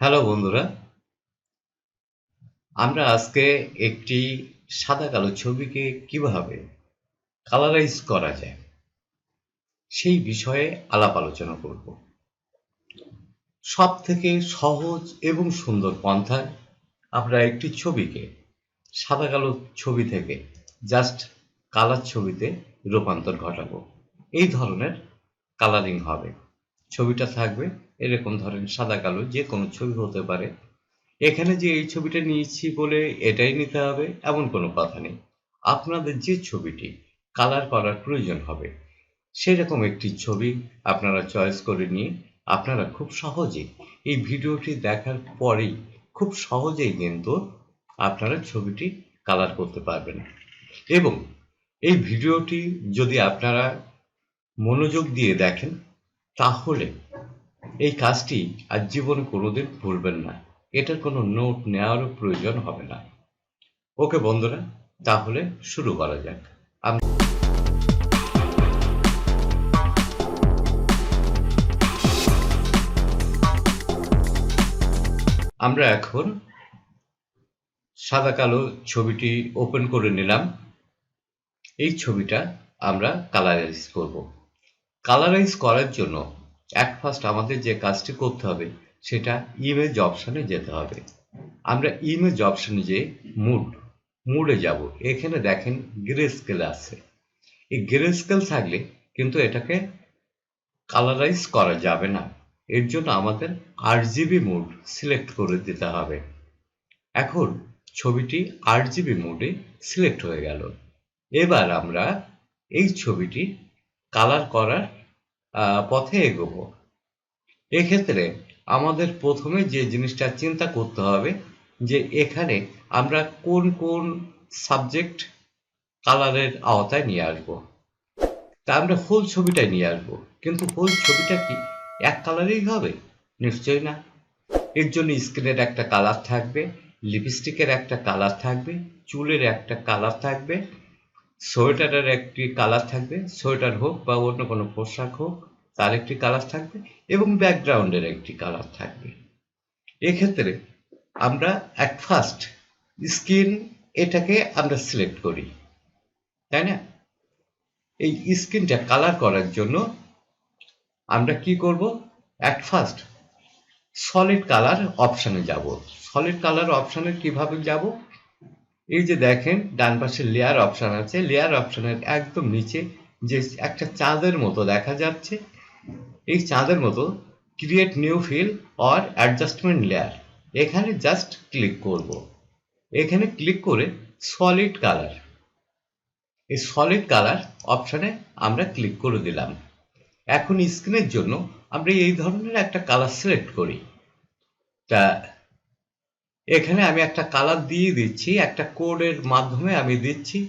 Hello বন্ধুরা, আমরা আজকে একটি সাদা কালো ছবিকে কিভাবে কালারাইজ করা যায় সেই বিষয়ে আলাপ আলোচনা করব। সবথেকে সহজ এবং সুন্দর পন্থায় আমরা একটি ছবিকে সাদা কালো ছবি থেকে জাস্ট কালার ছবিতে রূপান্তর ঘটাবো। এই ধরনের কালারিং হবে। ছবিটা থাকবে এরকম, ধরেন সাদা কালো যে কোনো ছবি হতে পারে। এখানে যে এই ছবিটা নিয়েছি বলে এটাই নিতে হবে এমন কোনো কথা নেই। আপনাদের যে ছবিটি কালার করার প্রয়োজন হবে সেরকম একটি ছবি আপনারা চয়েস করে নিয়ে আপনারা খুব সহজেই এই ভিডিওটি দেখার পরেই খুব সহজেই কিন্তু আপনারা ছবিটি কালার করতে পারবেন। এবং এই ভিডিওটি যদি আপনারা মনোযোগ দিয়ে দেখেন তাহলে এই কাজটি আর জীবনে কোনোদিন ভুলবেন না। এটার কোনো নোট নেওয়ারও প্রয়োজন হবে না। ওকে বন্ধুরা, তাহলে শুরু করা যাক। আমরা এখন সাদা কালো ছবিটি ওপেন করে নিলাম। এই ছবিটা আমরা কালারাইজ করব। কালারাইজ করার জন্য ফার্স্ট আমাদের যে কাজটি করতে হবে সেটা ইমেজ অপশানে যেতে হবে। আমরা ইমেজ অপশানে যে মুডে যাব। এখানে দেখেন গ্রে স্কেল আছে। এই গ্রে স্কেল থাকলে কিন্তু এটাকে কালারাইজ করা যাবে না। এর জন্য আমাদের আরজিবি মুড সিলেক্ট করে দিতে হবে। এখন ছবিটি আরজিবি মুডে সিলেক্ট হয়ে গেল। এবার আমরা এই ছবিটি কালার করার পথে এগোবো। এক্ষেত্রে আমাদের প্রথমে যে জিনিসটা চিন্তা করতে হবে যে এখানে আমরা কোন কোন সাবজেক্ট কালারের আওতায় নিয়ে আসবো। তা আমরা হোল ছবিটাই নিয়ে আসবো, কিন্তু হোল ছবিটা কি এক কালারেই হবে? নিশ্চয়ই না। এর জন্য স্কিনের একটা কালার থাকবে, লিপস্টিকের একটা কালার থাকবে, চুলের একটা কালার থাকবে, সোয়েটারের একটি কালার থাকবে, সোয়েটার হোক বা অন্য কোনো পোশাক হোক তার একটি কালার থাকবে, এবং ব্যাকগ্রাউন্ডের একটি কালার থাকবে। এক্ষেত্রে আমরা ফার্স্ট স্কিন এটাকে আমরা সিলেক্ট করি, তাই না? এই স্কিনটা কালার করার জন্য আমরা কি করব? ফার্স্ট সলিড কালার অপশানে যাব। সলিড কালার অপশানে কিভাবে যাব? এই যে দেখেন ডান পাশে লেয়ার অপশান আছে, লেয়ার অপশানের একদম নিচে যে একটা চাঁদের মতো দেখা যাচ্ছে, এই চাঁদের মতো create new fill or adjustment layer, এখানে জাস্ট ক্লিক করব। এখানে ক্লিক করে সলিড কালার, এই সলিড কালার অপশানে আমরা ক্লিক করে দিলাম। এখন স্ক্রিনের জন্য আমরা এই ধরনের একটা কালার সিলেক্ট করি। তা এখানে আমি একটা কালার দিয়ে দিচ্ছি, একটা কোডের মাধ্যমে আমি দিচ্ছি।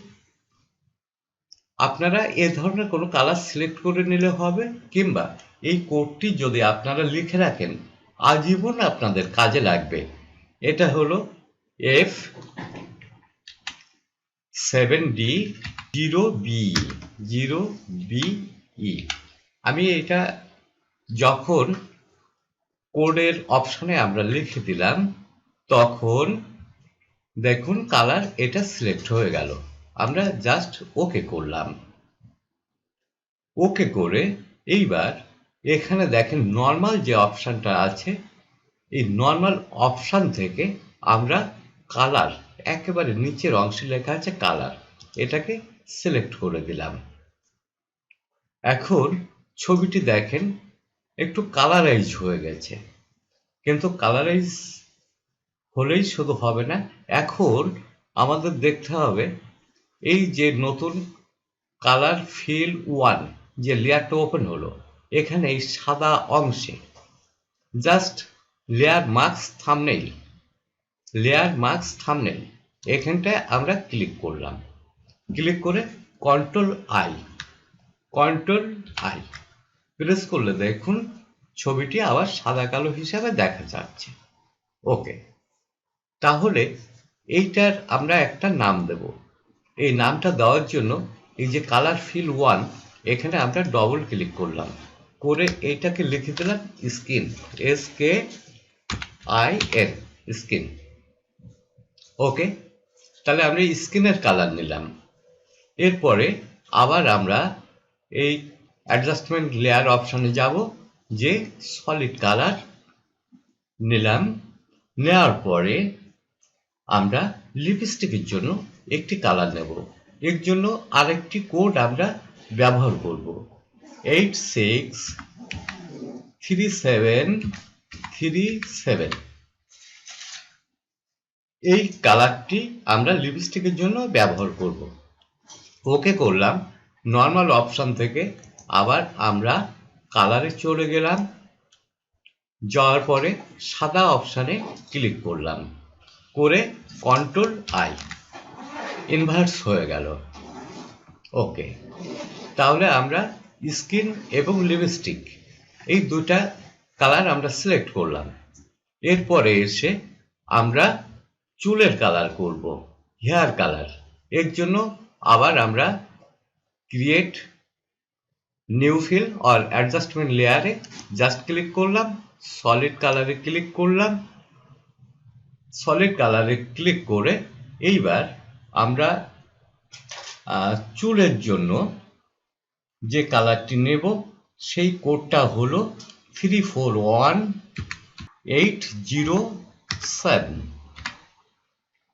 আপনারা এ ধরনের কোনো কালার সিলেক্ট করে নিলে হবে, কিংবা এই কোডটি যদি আপনারা লিখে রাখেন আজীবন আপনাদের কাজে লাগবে। এটা হলো F7D0BE। আমি এটা যখন কোডের অপশনে আমরা লিখে দিলাম তখন দেখুন কালার এটা সিলেক্ট হয়ে গেল। আমরা জাস্ট ওকে করলাম। ওকে করে এইবার এখানে দেখেন নর্মাল যে অপশানটা আছে, এই নর্মাল অপশান থেকে আমরা কালার, একেবারে নিচের অংশে লেখা আছে কালার, এটাকে সিলেক্ট করে দিলাম। এখন ছবিটি দেখেন একটু কালারাইজ হয়ে গেছে, কিন্তু কালারাইজ হলেই শুধু হবে না, এখন আমাদের দেখতে হবে এই যে নতুন কালার ফিল 1 যে লেয়ারটা ওপেন হলো, এখানে এই সাদা অংশে জাস্ট লেয়ার মার্কস থাম্বনেইল এখানটায় আমরা ক্লিক করলাম। ক্লিক করে কন্ট্রোল আই প্রেস করলে দেখুন ছবিটি আবার সাদা কালো হিসাবে দেখা যাচ্ছে। ওকে, তাহলে এইটার আমরা একটা নাম দেব। এই নামটা দেওয়ার জন্য এই যে কালার ফিল 1 এখানে আমরা ডবল ক্লিক করলাম, করে এইটাকে লিখে দিলাম স্কিন, SK SKIN স্কিন। ওকে, তাহলে আমরা স্কিনের কালার নিলাম। এরপরে আবার আমরা এই অ্যাডজাস্টমেন্ট লেয়ার অপশনে যাব, যে সলিড কালার নিলাম। নেওয়ার পরে আমরা লিপস্টিকের জন্য একটি কালার নেব। এর জন্য আরেকটি কোড আমরা ব্যবহার করব, 863737। এই কালারটি আমরা লিপস্টিকের জন্য ব্যবহার করব। ওকে করলাম। নর্মাল অপশন থেকে আবার আমরা কালারে চলে গেলাম। যাওয়ার পরে সাদা অপশানে ক্লিক করলাম, করে কন্ট্রোল আই, ইনভার্স হয়ে গেল। ওকে, তাহলে আমরা স্কিন এবং লিপস্টিক এই দুটা কালার আমরা সিলেক্ট করলাম। এরপরে এসে আমরা চুলের কালার করব, হেয়ার কালার। এর জন্য আবার আমরা create new fill or adjustment লেয়ারে জাস্ট ক্লিক করলাম, সলিড কালারে ক্লিক করলাম। সলিড কালারে ক্লিক করে এইবার আমরা চুলের জন্য যে কালারটি নেব সেই কোডটা হলো 341807।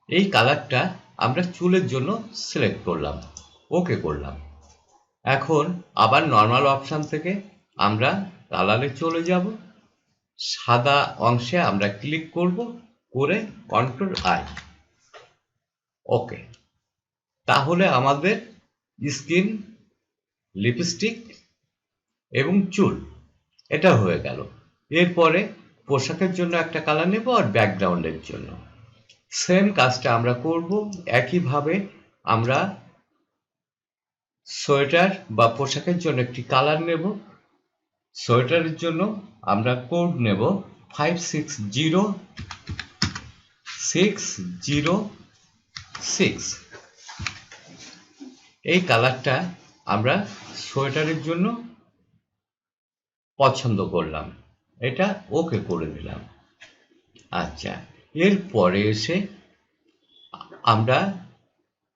এই কালারটা আমরা চুলের জন্য সিলেক্ট করলাম, ওকে করলাম। এখন আবার নর্মাল অপশন থেকে আমরা কালারে চলে যাব। সাদা অংশে আমরা ক্লিক করব, করে কন্ট্রোল আই, ওকে। তাহলে আমাদের স্কিন, লিপস্টিক এবং চুল এটা হয়ে গেল। এরপরে পোশাকের জন্য একটা কালার নেব আর ব্যাকগ্রাউন্ডের জন্য সেম কাজটা আমরা করব। একইভাবে আমরা সোয়েটার বা পোশাকের জন্য একটি কালার নেব। সোয়েটারের জন্য আমরা কোড নেব 560606। এই কালারটা আমরা সোয়েটারের জন্য পছন্দ করলাম, এটা ওকে করে দিলাম। আচ্ছা, এরপরে এসে আমরা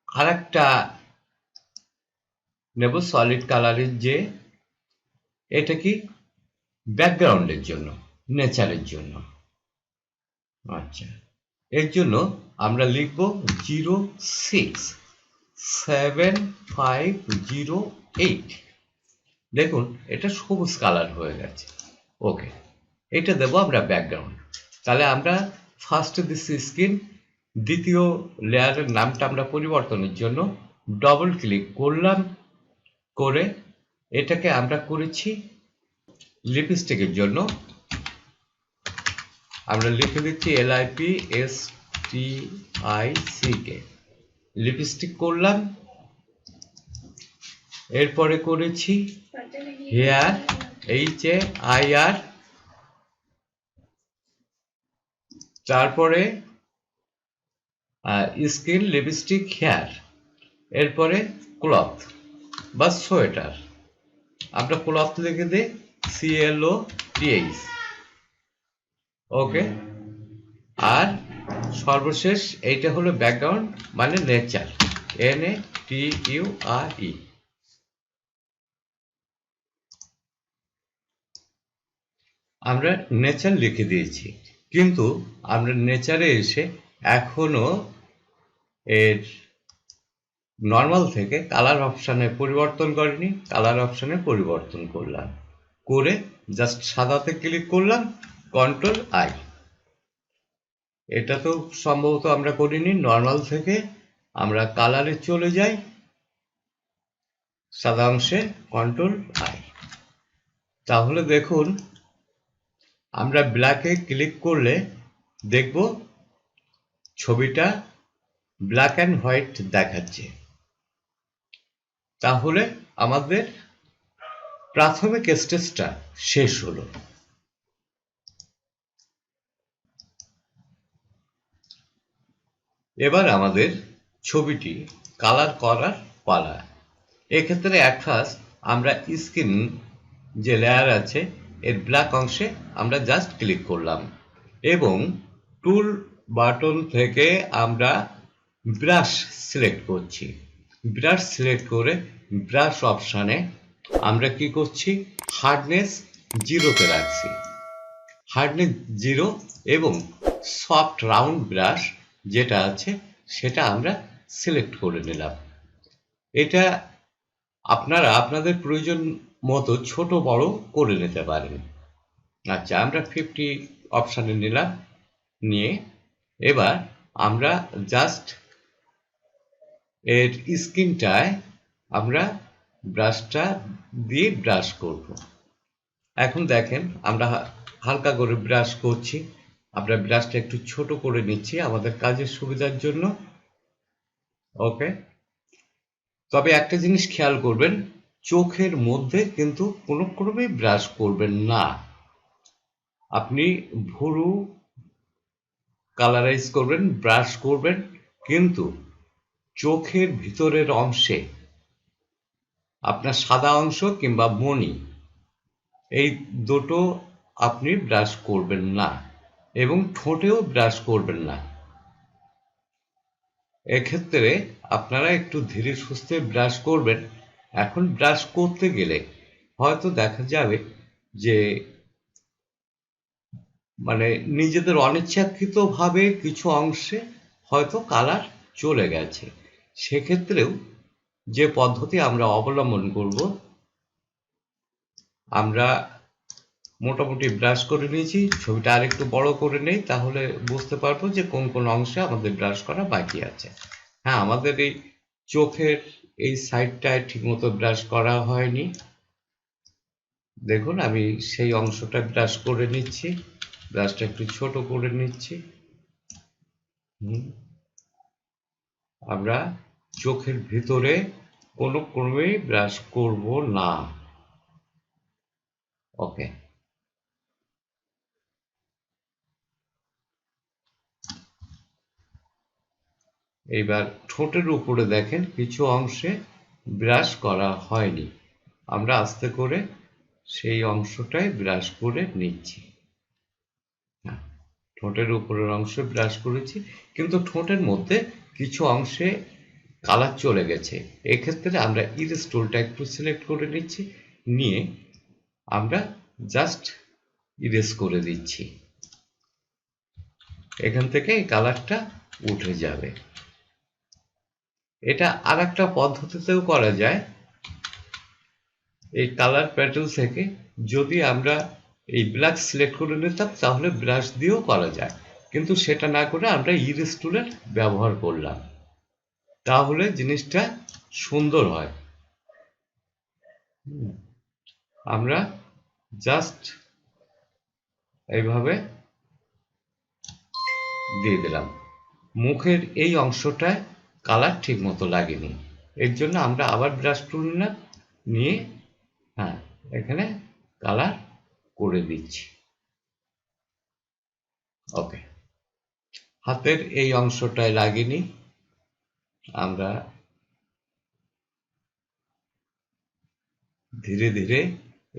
আরেকটা নেব সলিড কালারের, যে এটা কি ব্যাকগ্রাউন্ডের জন্য, নেচারের জন্য। আচ্ছা, এর জন্য আমরা লিখব 0670508। দেখুন এটা সবুজ কালার হয়ে গেছে। ওকে, এটা দেব আমরা ব্যাকগ্রাউন্ড। তাহলে আমরা ফার্স্টে দিচ্ছি স্কিন, দ্বিতীয় লেয়ারের নামটা আমরা পরিবর্তনের জন্য ডবল ক্লিক করলাম, করে এটাকে আমরা করেছি লিপস্টিকের জন্য। আমরা লিখে দিচ্ছি LIPSTICK, লিপস্টিক করলাম। এরপরে করেছি হেয়ার, HAIR। তারপরে স্কিন, লিপস্টিক, হেয়ার। এরপরে ক্লথ বা সোয়েটার, আমরা ক্লথ লিখে দিই CLOTH, ওকে। আর সর্বশেষ এইটা হলো ব্যাকগ্রাউন্ড মানে নেচার, NATURE। আমরা নেচার লিখে দিয়েছি, কিন্তু আমরা নেচারে এসে এখনো এর নর্মাল থেকে কালার অপশানে পরিবর্তন করিনি। কালার অপশানে পরিবর্তন করলাম, করে জাস্ট সাদাতে ক্লিক করলাম, কন্ট্রোল আই। এটা তো সম্ভবত আমরা করিনি। নর্মাল থেকে আমরা কালারে চলে যাই, সাদা অংশে কন্ট্রোল আই। তাহলে দেখুন আমরা ব্ল্যাকে ক্লিক করলে দেখব ছবিটা ব্ল্যাক অ্যান্ড হোয়াইট দেখাচ্ছে। তাহলে আমাদের প্রাথমিক স্টেজটা শেষ হলো। এবার আমাদের ছবিটি কালার করার পালা। এক্ষেত্রে অ্যাট ফার্স্ট আমরা স্কিন যে লেয়ার আছে এর ব্ল্যাক অংশে আমরা জাস্ট ক্লিক করলাম, এবং টুল বাটন থেকে আমরা ব্রাশ সিলেক্ট করছি। ব্রাশ সিলেক্ট করে ব্রাশ অপশানে আমরা কি করছি, হার্ডনেস 0-তে রাখছি। হার্ডনেস 0 এবং সফট রাউন্ড ব্রাশ যেটা আছে সেটা আমরা সিলেক্ট করে নিলাম। এটা আপনারা আপনাদের প্রয়োজন মতো ছোট বড় করে নিতে পারেন। আচ্ছা, আমরা 50 অপশানে নিলাম, নিয়ে এবার আমরা জাস্ট এর স্কিনটায় আমরা ব্রাশটা দিয়ে ব্রাশ করব। এখন দেখেন আমরা হালকা করে ব্রাশ করছি। আমরা ব্রাশটা একটু ছোট করে নিচ্ছি আমাদের কাজের সুবিধার জন্য। ওকে, তবে একটা জিনিস খেয়াল করবেন, চোখের মধ্যে কিন্তু কোনো ক্রমেই ব্রাশ করবেন না। আপনি ভুরু কালারাইজ করবেন, ব্রাশ করবেন, কিন্তু চোখের ভিতরের অংশে আপনার সাদা অংশ কিংবা মণি এই দুটো আপনি ব্রাশ করবেন না, এবং ঠোঁটেও ব্রাশ করবেন না। এক্ষেত্রে আপনারা একটু ধীরে সুস্থে ব্রাশ করবেন। এখন ব্রাশ করতে গেলে হয়তো দেখা যাবে যে মানে নিজেদের অনিচ্ছাকৃতভাবে কিছু অংশে হয়তো কালার চলে গেছে। সেক্ষেত্রেও যে পদ্ধতি আমরা অবলম্বন করব, আমরা মোটামুটি ব্রাশ করে নিয়েছি, ছবিটা আরেকটু বড় করে নেই, তাহলে বুঝতে পারবো যে কোন কোন অংশে আমাদের ব্রাশ করা বাকি আছে। হ্যাঁ, আমাদের এই চোখের এই সাইডটায় ঠিকমতো ব্রাশ করা হয়নি। দেখুন আমি সেই অংশটা ব্রাশ করে নিচ্ছি, ব্রাশটা একটু ছোট করে নিচ্ছি। আমরা চোখের ভিতরে কোনো ক্রমেই ব্রাশ করব না। ওকে, এইবার ঠোঁটের উপরে দেখেন কিছু অংশে ব্রাশ করা হয়নি, আমরা আস্তে করে সেই অংশটাই ব্রাশ করে নিচ্ছি। ঠোঁটের উপরের অংশে ব্রাশ করেছি, কিন্তু ঠোঁটের মধ্যে কিছু অংশে কালার চলে গেছে। এক্ষেত্রে আমরা ইরেজ টুলটা একটু সিলেক্ট করে নিচ্ছি, নিয়ে আমরা জাস্ট ইরেজ করে দিচ্ছি। এখান থেকে এই কালারটা উঠে যাবে। এটা আর একটা পদ্ধতিতেও করা যায়। এই কালার প্যাটেল থেকে যদি আমরা এই ব্ল্যাক সিলেক্ট করে নিতাম তাহলে ব্রাশ দিয়েও করা যায়, কিন্তু সেটা না করে আমরা ইরেজ টুলের ব্যবহার করলাম, তাহলে জিনিসটা সুন্দর হয়। আমরা জাস্ট এইভাবে দিয়ে দিলাম। মুখের এই অংশটায় কালার ঠিক মতো লাগেনি, এর জন্য আমরা আবার ব্রাশ টুল নিলাম, নিয়ে হ্যাঁ এখানে কালার করে দিচ্ছি। ওকে, হাতের এই অংশটায় লাগেনি, আমরা ধীরে ধীরে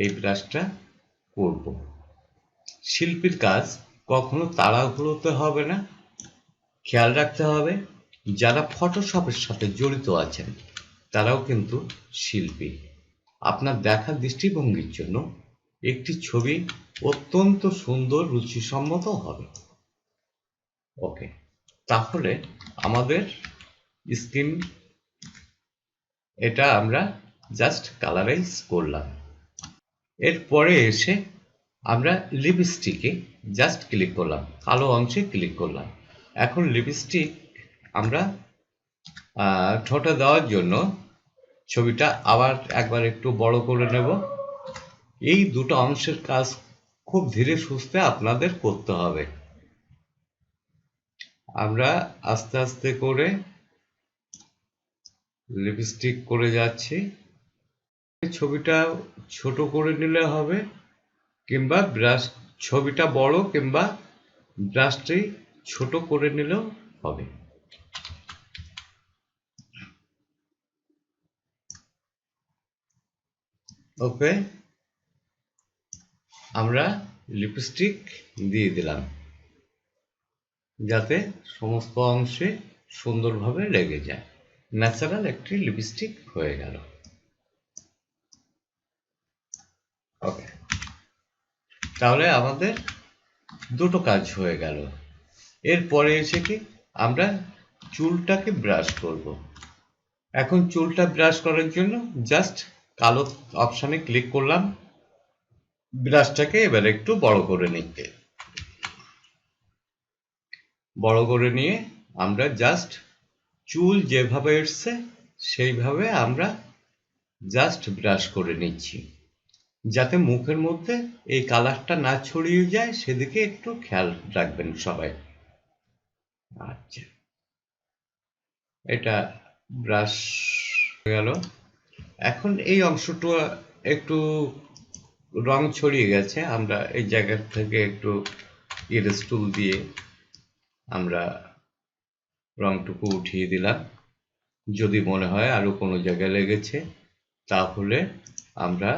এই ব্রাশটা করব। শিল্পীর কাজ কখনো তাড়াহুড়োতে হবে না, খেয়াল রাখতে হবে যারা ফটোশপের সাথে জড়িত আছেন তারাও কিন্তু শিল্পী। আপনার দেখার দৃষ্টিভঙ্গির জন্য একটি ছবি অত্যন্ত সুন্দর রুচিসম্মত হবে। ওকে, তাহলে আমাদের স্কিন এটা আমরা জাস্ট কালারাইজ করলাম। এরপরে এসে আমরা লিপস্টিকে জাস্ট ক্লিক করলাম, কালো অংশে ক্লিক করলাম। এখন লিপস্টিক আমরা ঠোঁটে দেওয়ার জন্য ছবিটা আবার একবার একটু বড় করে নেব। এই দুটো অংশের কাজ খুব ধীরে সুস্থে আপনাদের করতে হবে। আমরা আস্তে আস্তে করে লিপস্টিক করে যাচ্ছি। ছবিটা ছোট করে নিলে হবে, কিংবা ব্রাশ ছবিটা বড় কিংবা ব্রাশটি ছোট করে নিলেও হবে। ওকে, আমরা লিপস্টিক দিয়ে দিলাম। যাতে সমস্ত অংশে সুন্দরভাবে লেগে যায়। ন্যাচারাল একটি লিপস্টিক হয়ে গেল। ওকে, তাহলে আমাদের দুটো কাজ হয়ে গেল। এরপরে এসে কি আমরা চুলটাকে ব্রাশ করব। এখন চুলটা ব্রাশ করার জন্য জাস্ট কালো অপশানে ক্লিক করলাম, ব্রাশটাকে এবার একটু বড় করে নিতে, বড় করে নিয়ে আমরা জাস্ট চুল যেভাবে এসছে সেইভাবে আমরা জাস্ট ব্রাশ করে নিচ্ছি, যাতে মুখের মধ্যে এই কালারটা না ছড়িয়ে যায় সেদিকে একটু খেয়াল রাখবেন সবাই। আচ্ছা, এটা ব্রাশ হয়ে গেল। এখন এই অংশটা একটু রং ছড়িয়ে গেছে, আমরা এই জায়গা থেকে একটু ইরেজ টুল দিয়ে আমরা রংটুকু উঠিয়ে দিলাম। যদি মনে হয় আরো কোনো জায়গায় লেগেছে তাহলে আমরা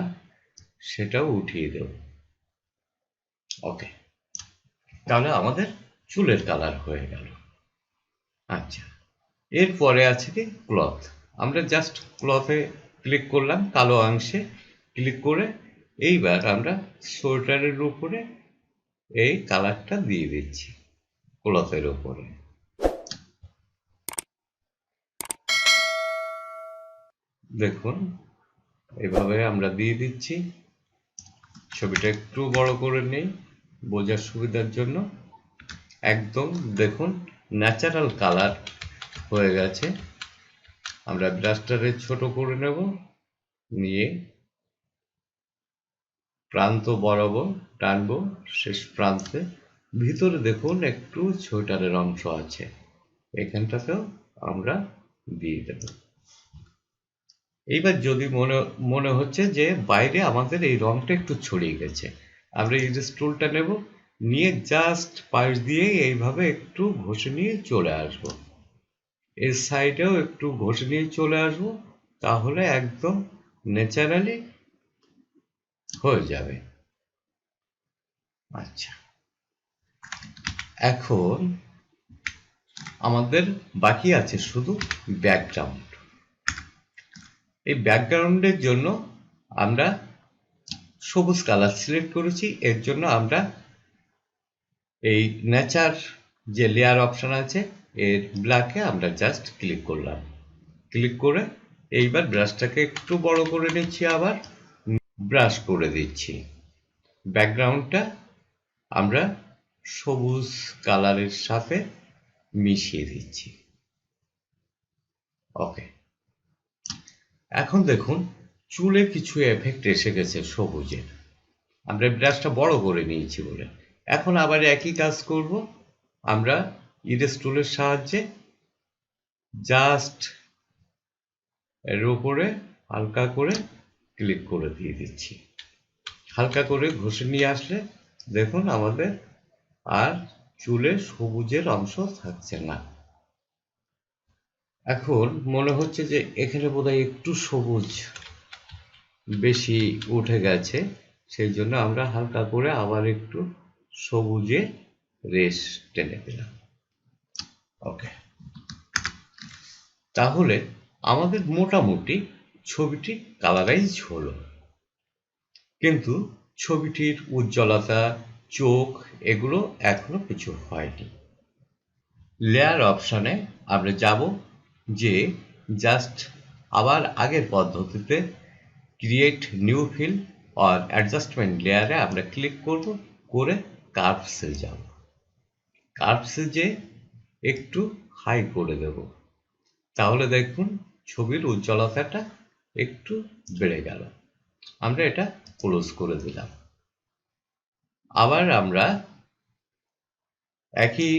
সেটাও উঠিয়ে দেব। ওকে, তাহলে আমাদের চুলের কালার হয়ে গেল। আচ্ছা, এরপরে আছে কি ক্লথ। আমরা জাস্ট ক্লথে ক্লিক করলাম, কালো অংশে ক্লিক করে এইবার আমরা সোয়েটারের উপরে এই কালারটা দিয়ে দিচ্ছি ক্লথের উপরে। দেখুন এভাবে আমরা দিয়ে দিচ্ছি। ছবিটা একটু বড় করে নেই বোঝার সুবিধার জন্য। একদম দেখুন ন্যাচারাল কালার হয়ে গেছে। আমরা ব্রাশটারে ছোট করে নেব, নিয়ে প্রান্ত বরাবর টানবো শেষ প্রান্তে। ভিতরে দেখুন একটু সোয়েটারের অংশ আছে, এখানটাতেও আমরা দিয়ে দেব। এইবার যদি মনে হচ্ছে যে বাইরে আমাদের এই রংটা একটু ছড়িয়ে গেছে, আমরা ইরেজ টুলটা নেব, নিয়ে জাস্ট পাশ দিয়ে এইভাবে একটু ঘষে নিয়ে চলে আসব। এর সাইডেও একটু ঘষে নিয়ে চলে আসব, তাহলে একদম ন্যাচারালি হয়ে যাবে। আচ্ছা, এখন আমাদের বাকি আছে শুধু ব্যাকগ্রাউন্ড। এই ব্যাকগ্রাউন্ডের জন্য আমরা সবুজ কালার সিলেক্ট করেছি। এর জন্য আমরা এই নেচার যে লেয়ার অপশন আছে এর ব্ল্যাকে আমরা জাস্ট ক্লিক করলাম, ক্লিক করে এইবার ব্রাশটাকে একটু বড় করে নিচ্ছি, আবার ব্রাশ করে দিচ্ছি। ব্যাকগ্রাউন্ডটা আমরা সবুজ কালারের সাথে মিশিয়ে দিচ্ছি। ওকে, এখন দেখুন চুলে কিছু এফেক্ট এসে গেছে সবুজের, আমরা ব্রাশটা বড় করে নিয়েছি বলে। এখন আবার একই কাজ করব, আমরা ইরেজ টুলের সাহায্যে জাস্ট এর উপরে হালকা করে ক্লিক করে দিয়ে দিচ্ছি। হালকা করে ঘষে নিয়ে আসলে দেখুন আমাদের আর চুলে সবুজের অংশ থাকছে না। এখন মনে হচ্ছে যে এখানে বোধহয় একটু সবুজ বেশি উঠে গেছে, সেই জন্য আমরা হালকা করে আবার একটু সবুজে রেশ টেনে দিলাম। ওকে, তাহলে আমাদের মোটামুটি ছবিটি কালারাইজ হলো, কিন্তু ছবিটির উজ্জ্বলতা, চোখ এগুলো এখনো কিছু হয়নি। লেয়ার অপশানে আমরা যাব, যে জাস্ট আবার আগের পদ্ধতিতে create new fill or adjustment লেয়ারে আমরা ক্লিক করব, করে কার্ভসে যাব। কার্ভসে যে একটু হাই করে দেব, তাহলে দেখুন ছবির উজ্জ্বলতাটা একটু বেড়ে গেল। আমরা এটা ক্লোজ করে দিলাম। আবার আমরা একই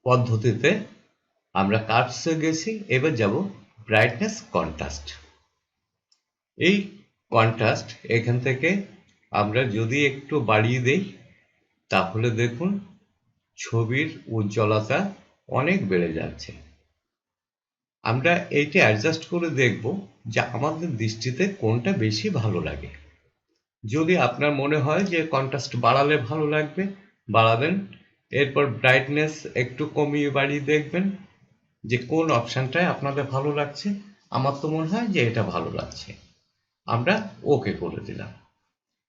পদ্ধতিতে আমরা কার্ভসে গেছি, এবার যাব ব্রাইটনেস কন্ট্রাস্ট। এই কন্ট্রাস্ট এখান থেকে আমরা যদি একটু বাড়িয়ে দেই তাহলে দেখুন ছবির উজ্জ্বলতা অনেক বেড়ে যাচ্ছে। আমরা এইটা অ্যাডজাস্ট করে দেখব যে আমাদের দৃষ্টিতে কোনটা বেশি ভালো লাগে। যদি আপনার মনে হয় যে কন্ট্রাস্ট বাড়ালে ভালো লাগবে, বাড়াবেন। এরপর ব্রাইটনেস একটু কমিয়ে বাড়িয়ে দেখবেন যে কোন অপশানটায় আপনাদের ভালো লাগছে। আমার তো মনে হয় যে এটা ভালো লাগছে, আমরা ওকে করে দিলাম।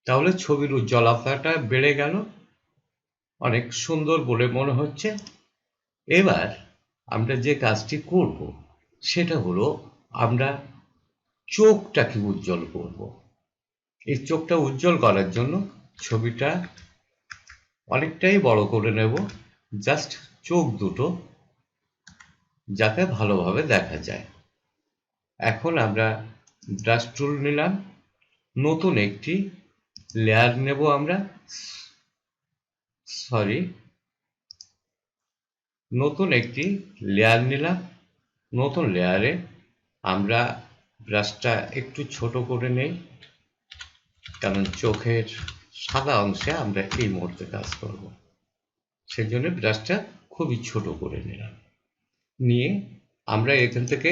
তাহলে ছবির উজ্জ্বলতাটা বেড়ে গেল, অনেক সুন্দর বলে মনে হচ্ছে। এবার আমরা যে কাজটি করব সেটা হলো আমরা চোখটাকে উজ্জ্বল করব। এই চোখটা উজ্জ্বল করার জন্য ছবিটা অনেকটাই বড় করে নেব, জাস্ট চোখ দুটো যাতে ভালোভাবে দেখা যায়। এখন আমরা ব্রাশ টুল নিলাম, নতুন একটি লেয়ার নেব আমরা, নতুন একটি লেয়ার নিলাম। নতুন লেয়ারে আমরা ব্রাশটা একটু ছোট করে নেই, কারণ চোখের সাদা অংশে আমরা এই মুহূর্তে কাজ করব, সেজন্য ব্রাশটা খুবই ছোট করে নিলাম। নিয়ে আমরা এখান থেকে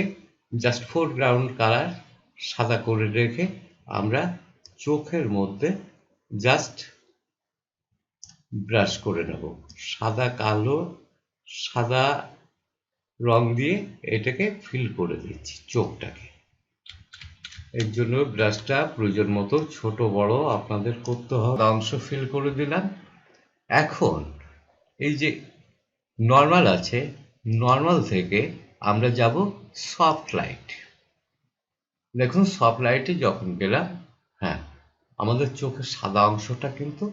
জাস্ট ফোরগ্রাউন্ড কালার সাদা করে রেখে আমরা চোখের মধ্যে জাস্ট ব্রাশ করে নেব। সাদা কালো সাদা রং দিয়ে এটাকে ফিল করে দিচ্ছি চোখটাকে। এর জন্য ব্রাশটা প্রয়োজন মতো ছোট বড় আপনাদের করতে হবে। অংশ ফিল করে দিলাম। এখন এই যে নর্মাল আছে, নর্মাল থেকে আমরা যাব সফট লাইট। দেখুন সফট লাইটে যখন গেলাম, হ্যাঁ, আমাদের চোখের সাদা অংশটা কিন্তু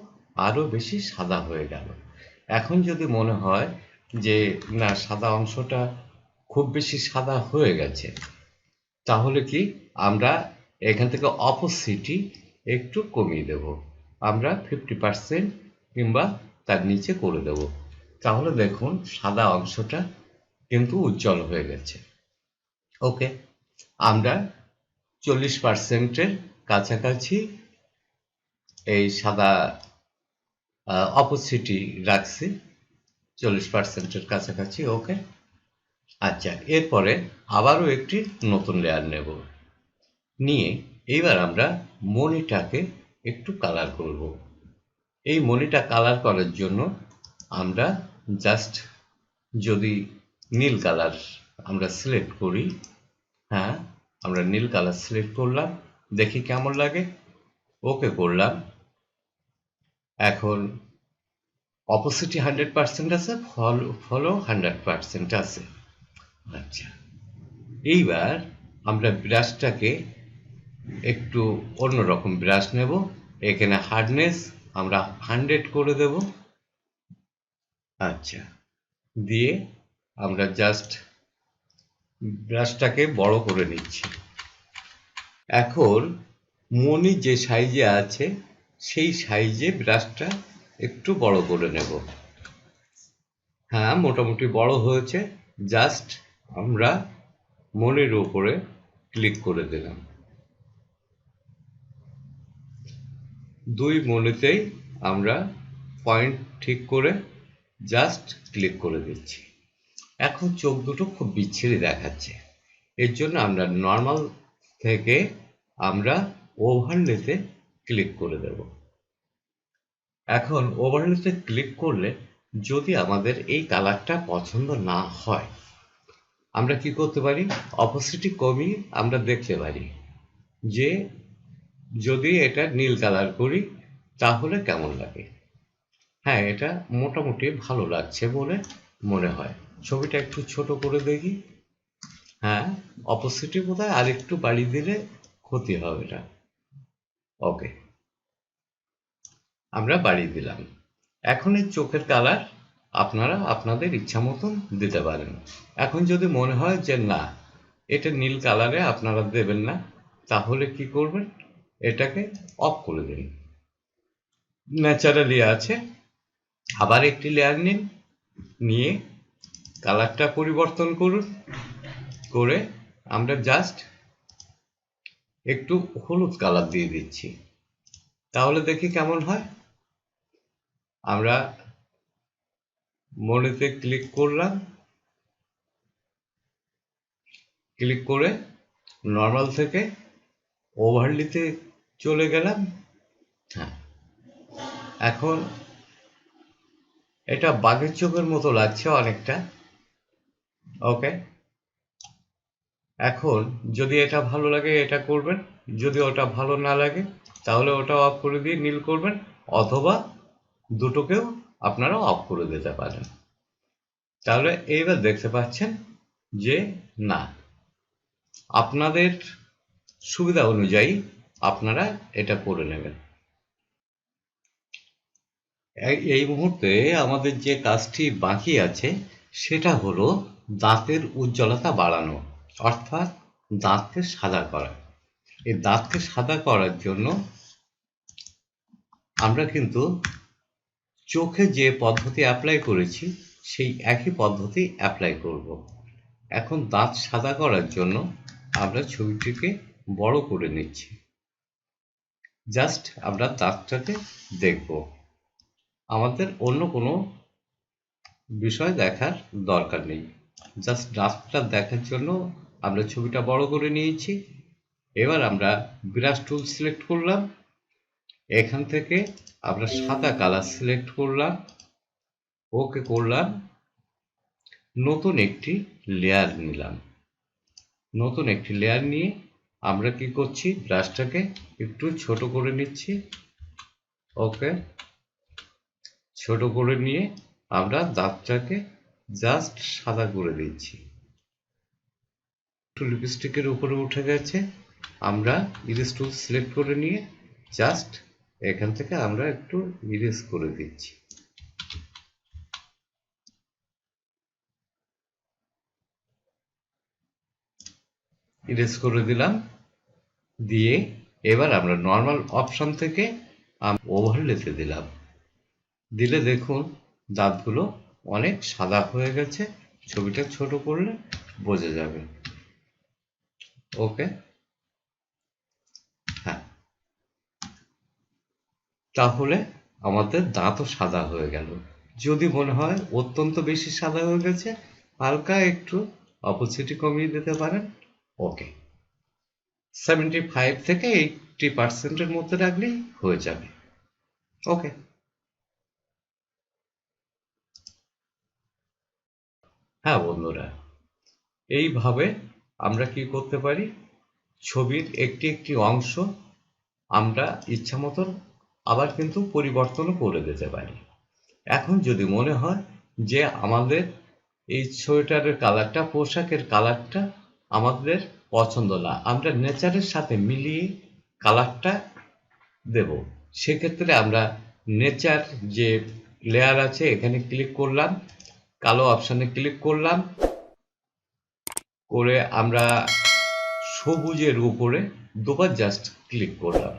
আরো বেশি সাদা হয়ে গেল। এখন যদি মনে হয় যে না সাদা অংশটা খুব বেশি সাদা হয়ে গেছে, তাহলে কি আমরা এখান থেকে অপোসিটি একটু কমিয়ে দেব, আমরা 50% কিংবা তার নিচে করে দেব। তাহলে দেখুন সাদা অংশটা কিন্তু উজ্জ্বল হয়ে গেছে। ওকে, আমরা 40%-এর কাছাকাছি এই সাদা অপোসিটি রাখছি, 40%-এর কাছাকাছি। ওকে, আচ্ছা, এরপরে আবারও একটি নতুন লেয়ার নেব, নিয়ে এইবার আমরা মনিটাকে একটু কালার করব। এই মনিটা কালার করার জন্য আমরা জাস্ট যদি নীল কালার আমরা সিলেক্ট করি, হ্যাঁ আমরা নীল কালার সিলেক্ট করলাম, দেখি কেমন লাগে। ওকে করলাম। এখন অপোসিটি 100% আছে, ফলো 100% আছে। আচ্ছা, এইবার আমরা ব্রাশটাকে একটু অন্যরকম ব্রাশ নেব। এখানে হার্ডনেস আমরা 100 করে দেব। আচ্ছা, দিয়ে আমরা জাস্ট ব্রাশটাকে বড় করে নিচ্ছি। এখন মনি যে সাইজে আছে সেই সাইজে ব্রাশটা একটু বড় করে নেব। হ্যাঁ, মোটামুটি বড় হয়েছে। জাস্ট আমরা মনির উপরে ক্লিক করে দিলাম। দুই মনিতেই আমরা পয়েন্ট ঠিক করে জাস্ট ক্লিক করে দিচ্ছি। এখন চোখ দুটো খুব বিচ্ছিরি দেখাচ্ছে, এর জন্য আমরা নর্মাল থেকে আমরা ওভারলেতে ক্লিক করে দেব। এখন ওভারলেতে ক্লিক করলে যদি আমাদের এই কালারটা পছন্দ না হয়, আমরা কি করতে পারি, অপোসিটি কমিয়ে আমরা দেখতে পারি যে যদি এটা নীল কালার করি তাহলে কেমন লাগে। হ্যাঁ, এটা মোটামুটি ভালো লাগছে বলে মনে হয়। ছবিটা একটু ছোট করে দেখি। হ্যাঁ, অপোসিটি বোধহয় আর একটু বাড়িয়ে দিলে ক্ষতি হবে না। ওকে, আমরা বাড়িয়ে দিলাম। এখন এই চোখের কালার আপনারা আপনাদের ইচ্ছা মতন দিতে পারেন। এখন যদি মনে হয় যে না এটা নীল কালারে আপনারা দেবেন না, তাহলে কি করবেন, এটাকে অফ করে দিন। ন্যাচারালি আছে, আবার একটি লেয়ার নিন, নিয়ে কালারটা পরিবর্তন করুন, করে আমরা জাস্ট একটু হলুদ কালার দিয়ে দিচ্ছি। তাহলে দেখি কেমন হয়। আমরা মনেতে ক্লিক করলাম, ক্লিক করে নর্মাল থেকে ওভারলিতে চলে গেলাম। হ্যাঁ, এখন এটা বাঘের চোখের মতো লাগছে অনেকটা। ওকে, এখন যদি এটা ভালো লাগে এটা করবেন, যদি ওটা ভালো না লাগে তাহলে ওটা অফ করে দিয়ে নীল করবেন, অথবা দুটোকেও আপনারা অফ করে দিতে পারেন। তাহলে এইবার দেখতে পাচ্ছেন যে না, আপনাদের সুবিধা অনুযায়ী আপনারা এটা করে নেবেন। এই মুহূর্তে আমাদের যে কাজটি বাকি আছে সেটা হলো দাঁতের উজ্জ্বলতা বাড়ানো, অর্থাৎ দাঁতকে সাদা করা। এই দাঁতকে সাদা করার জন্য আমরা কিন্তু চোখে যে পদ্ধতি অ্যাপ্লাই করেছি সেই একই পদ্ধতি অ্যাপ্লাই করব। এখন দাঁত সাদা করার জন্য আমরা ছবিটিকে বড় করে নিচ্ছি। জাস্ট আমরা দাঁতটাকে দেখব, আমাদের অন্য কোনো বিষয় দেখার দরকার নেই। জাস্ট দাঁতটা দেখার জন্য আমরা ছবিটা বড় করে নিয়েছি। এবার আমরা ব্রাশ টুল সিলেক্ট করলাম, এখান থেকে আমরা সাদা কালার সিলেক্ট করলাম, ওকে করলাম, নতুন একটি লেয়ার নিলাম। নতুন একটি লেয়ার নিয়ে আমরা কি করছি, ব্রাশটাকে একটু ছোট করে নিচ্ছি। ওকে, ছোট করে নিয়ে আমরা দাঁতটাকে জাস্ট সাদা করে দিচ্ছি। একটু লিপস্টিকের উপরে উঠে গেছে, আমরা ইরেজ টুল সিলেক্ট করে নিয়ে জাস্ট এখান থেকে আমরা একটু ইরেজ করে দিচ্ছি। ইরেজ করে দিলাম, দিয়ে এবার আমরা নর্মাল অপশন থেকে ওভারলেতে দিলাম। দিলে দেখুন দাঁতগুলো অনেক সাদা হয়ে গেছে। ছবিটা ছোট করলে বোঝা যাবে। ওকে, হ্যাঁ, তাহলে আমাদের দাঁতও সাদা হয়ে গেল। যদি মনে হয় অত্যন্ত বেশি সাদা হয়ে গেছে, হালকা একটু অপোসিটি কমিয়ে দিতে পারেন। ওকে, 75 থেকে 80% মধ্যে রাখলেই হয়ে যাবে। ওকে, হ্যাঁ বন্ধুরা, এইভাবে আমরা কি করতে পারি, ছবির একটি একটি অংশ আমরা ইচ্ছা মতন আবার কিন্তু পরিবর্তনও করে দিতে পারি। এখন যদি মনে হয় যে আমাদের এই সোয়েটারের কালারটা, পোশাকের কালারটা আমাদের পছন্দ না, আমরা নেচারের সাথে মিলিয়ে কালারটা দেব, সেক্ষেত্রে আমরা নেচার যে লেয়ার আছে এখানে ক্লিক করলাম, কালো অপশানে ক্লিক করলাম, করে আমরা সবুজের উপরে দুবার জাস্ট ক্লিক করলাম।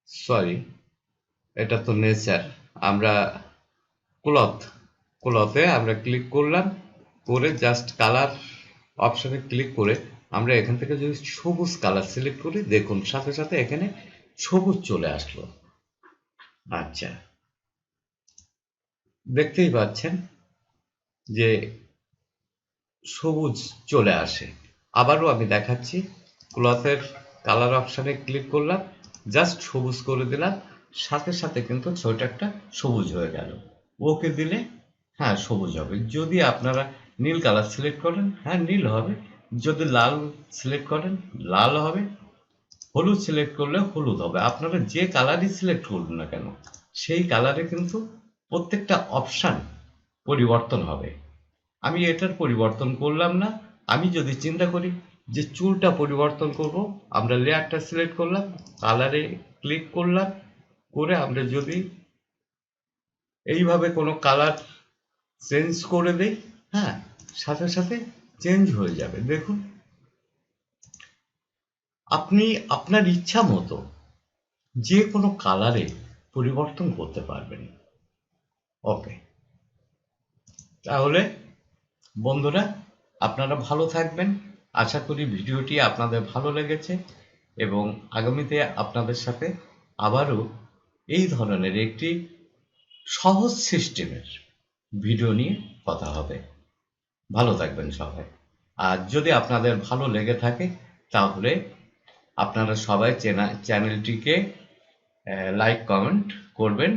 সরি, এটা তো নেচার, আমরা ক্লথে আমরা ক্লিক করলাম, করে জাস্ট কালার অপশানে ক্লিক করে আমরা এখান থেকে যদি সবুজ কালার সিলেক্ট করি, দেখুন সাথে সাথে এখানে সবুজ চলে আসলো। আচ্ছা, দেখতেই পাচ্ছেন যে সবুজ চলে আসে। আবারও আমি দেখাচ্ছি, ক্লথের কালার অপশানে ক্লিক করলাম, জাস্ট সবুজ করে দিলাম, সাথে সাথে কিন্তু সোয়েটারটা সবুজ হয়ে গেল। ওকে দিলে হ্যাঁ সবুজ হবে। যদি আপনারা নীল কালার সিলেক্ট করেন, হ্যাঁ নীল হবে। যদি লাল সিলেক্ট করেন, লাল হবে। হলুদ সিলেক্ট করলে হলুদ হবে। আপনারা যে কালারই সিলেক্ট করুন না কেন, সেই কালারে কিন্তু প্রত্যেকটা অপশান পরিবর্তন হবে। আমি এটার পরিবর্তন করলাম না। আমি যদি চিন্তা করি যে চুলটা পরিবর্তন করব, আমরা লেয়ারটা সিলেক্ট করলাম, কালারে ক্লিক করলাম, করে আমরা যদি এইভাবে কোনো কালার চেঞ্জ করে দেই, হ্যাঁ সাথে সাথে চেঞ্জ হয়ে যাবে। দেখুন, আপনি আপনার ইচ্ছা মতো যে কোনো কালারে পরিবর্তন করতে পারবেন। ওকে, তাহলে বন্ধুরা আপনারা ভালো থাকবেন। আশা করি ভিডিওটি আপনাদের ভালো লেগেছে এবং আগামীতে আপনাদের সাথে আবারও এই ধরনের একটি সহজ সিস্টেমের ভিডিও নিয়ে কথা হবে। ভালো থাকবেন সবাই। আর যদি আপনাদের ভালো লেগে থাকে তাহলে আপনারা সবাই চ্যানেলটিকে লাইক কমেন্ট করবেন